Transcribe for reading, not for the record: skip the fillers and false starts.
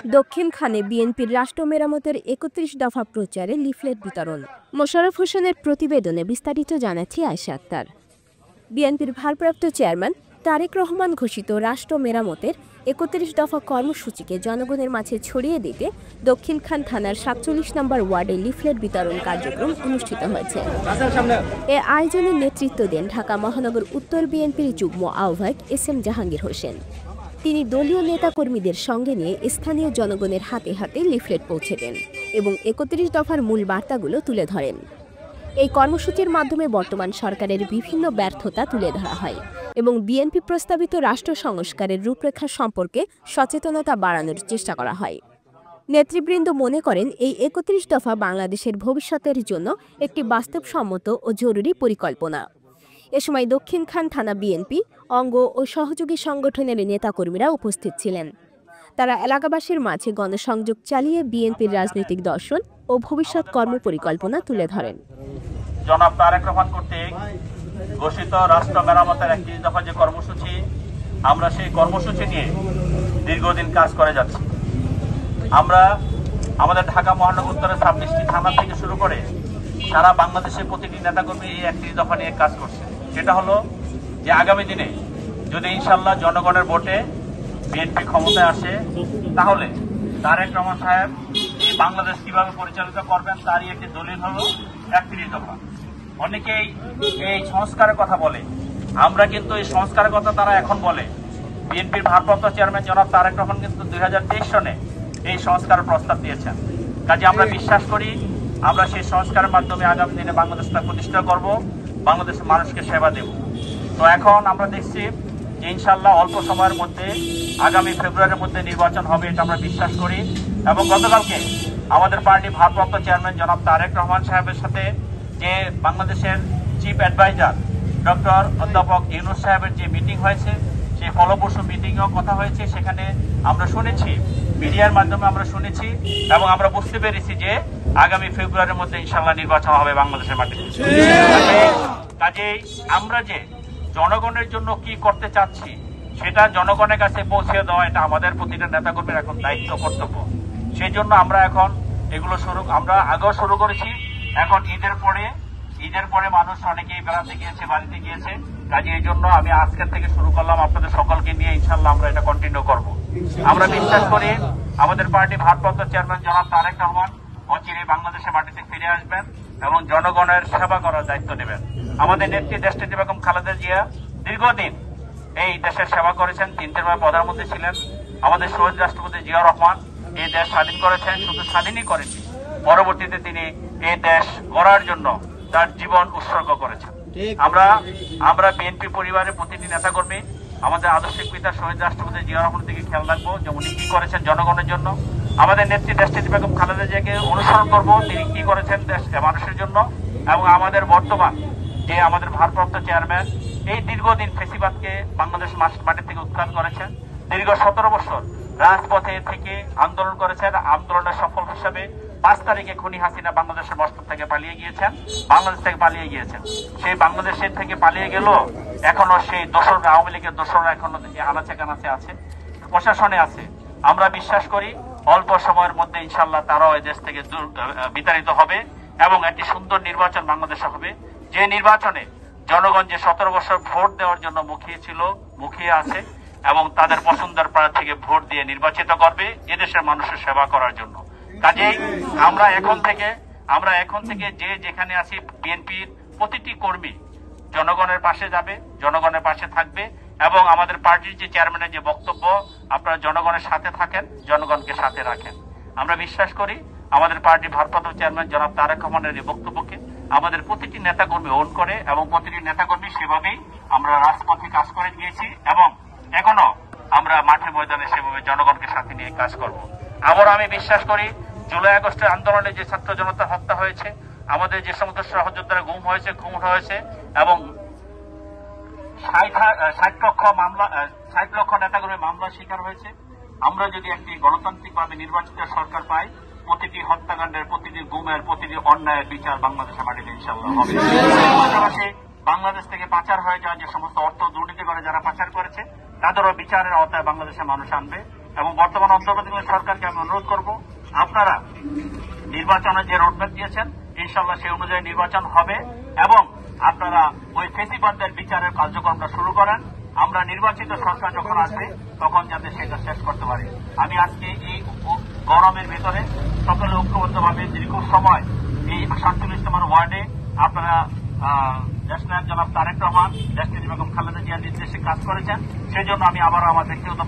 দক্ষিণখানে বিএনপির রাষ্ট্র মেরামতের ৩১ দফা প্রচারে লিফলেট বিতরণ। মোশাররফ হোসেনের প্রতিবেদনে বিস্তারিত জানাচ্ছি আয়েশা আক্তার। বিএনপির ভারপ্রাপ্ত চেয়ারম্যান তারেক রহমান ঘোষিত রাষ্ট্র মেরামতের ৩১ দফা কর্মসূচিকে জনগণের মাঝে ছড়িয়ে দিতে দক্ষিণখান থানার ৪৭ নম্বর ওয়ার্ডে লিফলেট বিতরণ কার্যক্রম অনুষ্ঠিত হয়েছে। এ আয়োজনের নেতৃত্ব দেন ঢাকা মহানগর উত্তর বিএনপির যুগ্ম আহ্বায়ক এস.এম. জাহাঙ্গীর হোসেন। তিনি দলীয় নেতাকর্মীদের সঙ্গে নিয়ে স্থানীয় জনগণের হাতে হাতে লিফলেট পৌঁছে দেন এবং ৩১ দফার মূল বার্তাগুলো তুলে ধরেন। এই কর্মসূচির মাধ্যমে বর্তমান সরকারের বিভিন্ন ব্যর্থতা তুলে ধরা হয় এবং বিএনপি প্রস্তাবিত রাষ্ট্র সংস্কারের রূপরেখা সম্পর্কে সচেতনতা বাড়ানোর চেষ্টা করা হয়। নেতৃবৃন্দ মনে করেন এই ৩১ দফা বাংলাদেশের ভবিষ্যতের জন্য একটি বাস্তবসম্মত ও জরুরি পরিকল্পনা। এ সময় দক্ষিণখান থানা বিএনপি অঙ্গ ও সহযোগী সংগঠনের নেতাকর্মীরা উপস্থিত ছিলেন। তারা এলাকাবাসীর মাঝে গণসংযোগ চালিয়ে বিএনপির রাজনৈতিক দর্শন ও ভবিষ্যৎ কর্মপরিকল্পনা তুলে ধরেন। জনাব তারেক রহমান কর্তৃক ঘোষিত রাষ্ট্র মেরামতের ৩১ দফা যে কর্মসূচি, আমরা সেই কর্মসূচি নিয়ে দীর্ঘদিন কাজ করে যাচ্ছি। আমরা আমাদের ঢাকা মহানগর উত্তরের ২৬টি থানা থেকে শুরু করে সারা বাংলাদেশের প্রতিটি নেতাকর্মী এই ৩১ দফা নিয়ে কাজ করছে। সেটা হলো যে আগামী দিনে যদি ইনশাল্লাহ জনগণের ভোটে বিএনপি ক্ষমতায় আসে, তাহলে তারেক রহমান সাহেব এই বাংলাদেশ কিভাবে পরিচালিত করবেন তারই একটি দলিল হলো ৩১ দফা। অনেকেই এই সংস্কারের কথা বলে, আমরা কিন্তু এই সংস্কারের কথা তারা এখন বলে। বিএনপির ভারপ্রাপ্ত চেয়ারম্যান জনাব তারেক রহমান কিন্তু ২০২৩ সনে এই সংস্কারের প্রস্তাব দিয়েছেন। কাজে আমরা বিশ্বাস করি আমরা সেই সংস্কারের মাধ্যমে আগামী দিনে বাংলাদেশটা প্রতিষ্ঠা করব, বাংলাদেশের মানুষকে সেবা দেব। তো এখন আমরা দেখছি যে ইনশাল্লাহ অল্প সময়ের মধ্যে আগামী ফেব্রুয়ারির মধ্যে নির্বাচন হবে, এটা আমরা বিশ্বাস করি। এবং গতকালকে আমাদের পার্টির ভারপ্রাপ্ত চেয়ারম্যান জনাব তারেক রহমান সাহেবের সাথে যে বাংলাদেশের চিফ অ্যাডভাইজার ডক্টর অধ্যাপক ইউনূস সাহেবের যে মিটিং হয়েছে, সেই ফলপ্রসূ মিটিংয়েও কথা হয়েছে। সেখানে আমরা শুনেছি, মিডিয়ার মাধ্যমে আমরা শুনেছি এবং আমরা বুঝতে পেরেছি যে আগামী ফেব্রুয়ারির মধ্যে ইনশাল্লাহ নির্বাচন হবে বাংলাদেশের মাটিতে। কাজেই আমরা যে জনগণের জন্য কি করতে চাচ্ছি সেটা জনগণের কাছে পৌঁছে দেওয়া, এটা আমাদের প্রতিটা নেতাকর্মীর এখন দায়িত্ব, কর্তব্য। সেই জন্য আমরা এখন এগুলো আমরা আগেও শুরু করেছি। এখন ঈদের পরে মানুষ অনেকেই বেড়াতে গিয়েছে, বাড়িতে গিয়েছে। কাজে এই জন্য আমি আজকের থেকে শুরু করলাম আপনাদের সকলকে নিয়ে। ইনশাল্লাহ আমরা এটা কন্টিনিউ করব। আমরা বিশ্বাস করি আমাদের পার্টি ভারপ্রাপ্ত চেয়ারম্যান জনাব তারেক রহমান অচিরে বাংলাদেশের মাটিতে ফিরে আসবেন এবং জনগণের সেবা করার দায়িত্ব নেবেন। আমাদের নেত্রী দেশনেত্রী বেগম খালেদা জিয়া দীর্ঘদিন এই দেশের সেবা করেছেন, ৩বার প্রধানমন্ত্রী ছিলেন। আমাদের শহীদ রাষ্ট্রপতি জিয়াউর রহমান এই দেশ স্বাধীন করেছেন, শুধু স্বাধীনই করেননি, পরবর্তীতে তিনি এই দেশ গড়ার জন্য তার জীবন উৎসর্গ করেছেন। আমরা বিএনপি পরিবারের প্রতিটি নেতাকর্মী আমাদের আদর্শিক পিতা শহীদ রাষ্ট্রপতি জিয়াউর রহমানের দিকে খেয়াল রাখবো যে উনি কি করেছেন জনগণের জন্য। আমাদের নেত্রী দেশনেত্রী বেগম খালেদা জিয়াকে অনুসরণ করবো, তিনি কি করেছেন দেশ মানুষের জন্য। এবং আমাদের বর্তমান যে আমাদের ভারপ্রাপ্ত চেয়ারম্যান এই দীর্ঘদিন ফেসিবাদকে বাংলাদেশ মাটি থেকে উৎখাত করেছেন, দীর্ঘ ১৭ বছর রাজপথে থেকে আন্দোলন করেছেন। আন্দোলনের সফল হিসাবে ৫ তারিখে খুনি হাসিনা বাংলাদেশের মস্তক থেকে পালিয়ে গিয়েছেন, বাংলাদেশ থেকে পালিয়ে গিয়েছেন। সেই বাংলাদেশের থেকে পালিয়ে গেল, এখনো সেই দোসররা, আওয়ামী লীগের দোসররা এখনো আনাচে কানাচে আছে, প্রশাসনে আছে। আমরা বিশ্বাস করি অল্প সময়ের মধ্যে ইনশাল্লাহ তারাও এই দেশ থেকে বিতাড়িত হবে এবং একটি সুন্দর নির্বাচন বাংলাদেশে হবে, যে নির্বাচনে জনগণ যে ১৭ বছর ভোট দেওয়ার জন্য মুখিয়ে আছে এবং তাদের পছন্দের প্রার্থীকে ভোট দিয়ে নির্বাচিত করবে এদেশের মানুষের সেবা করার জন্য। কাজেই আমরা এখন থেকে যে যেখানে আছি, বিএনপির প্রতিটি কর্মী জনগণের পাশে যাবে, জনগণের পাশে থাকবে এবং আমাদের পার্টির যে চেয়ারম্যানের যে বক্তব্য, আপনারা জনগণের সাথে থাকেন, জনগণকে সাথে রাখেন। আমরা বিশ্বাস করি আমাদের পার্টির ভারপ্রাপ্ত চেয়ারম্যান জনাব তারেক রহমানের এই বক্তব্যকে আমাদের প্রতিটি নেতাকর্মী ওন করে এবং প্রতিটি নেতাকর্মী সেভাবেই আমরা রাজপথে কাজ করে গিয়েছি এবং এখনো আমরা মাঠে ময়দানে সেভাবে জনগণকে সাথে নিয়ে কাজ করব। আবার আমি বিশ্বাস করি জুলাই আগস্টের আন্দোলনে যে ছাত্র জনতা হত্যা হয়েছে, আমাদের যে সমস্ত সহযোদ্ধারা খুন হয়েছে এবং ৬০ লক্ষ নেতাকর্মী মামলার শিকার হয়েছে। আমরা যদি একটি গণতান্ত্রিকভাবে নির্বাচিত সরকার পাই, প্রতিটি হত্যাকাণ্ডের, প্রতিটি গুমের, প্রতিটি অন্যায়ের বিচার বাংলাদেশের মাটিতে ইনশাল্লাহ হবে। পাশাপাশি বাংলাদেশ থেকে পাচার হয়ে যাওয়া যে সমস্ত অর্থ দুর্নীতি করে যারা পাচার করেছে তাদেরও বিচারের আওতায় বাংলাদেশের মানুষ আনবে এবং বর্তমান অন্তর্বর্তীকালীন সরকারকে আমি অনুরোধ করব, আপনারা নির্বাচনের যে রোডম্যাপ দিয়েছেন ইনশাআল্লাহ সেই অনুযায়ী নির্বাচন হবে এবং আপনারা ওই ফেসিবাদদের বিচারের কার্যক্রমটা শুরু করেন। আমরা নির্বাচিত সরকার যখন আসবে তখন যাতে সেটা শেষ করতে পারি। আমি আজকে এই গরমের ভেতরে সকলে ঐক্যবদ্ধভাবে দীর্ঘ সময় এই 47 নম্বর ওয়ার্ডে আপনারা দেশনায়ক জনাব তারেক রহমান, দেশনেত্রী বেগম খালেদা জিয়ার নির্দেশে কাজ করেছেন। সেই জন্য আমি আবার আমার ব্যক্তিগত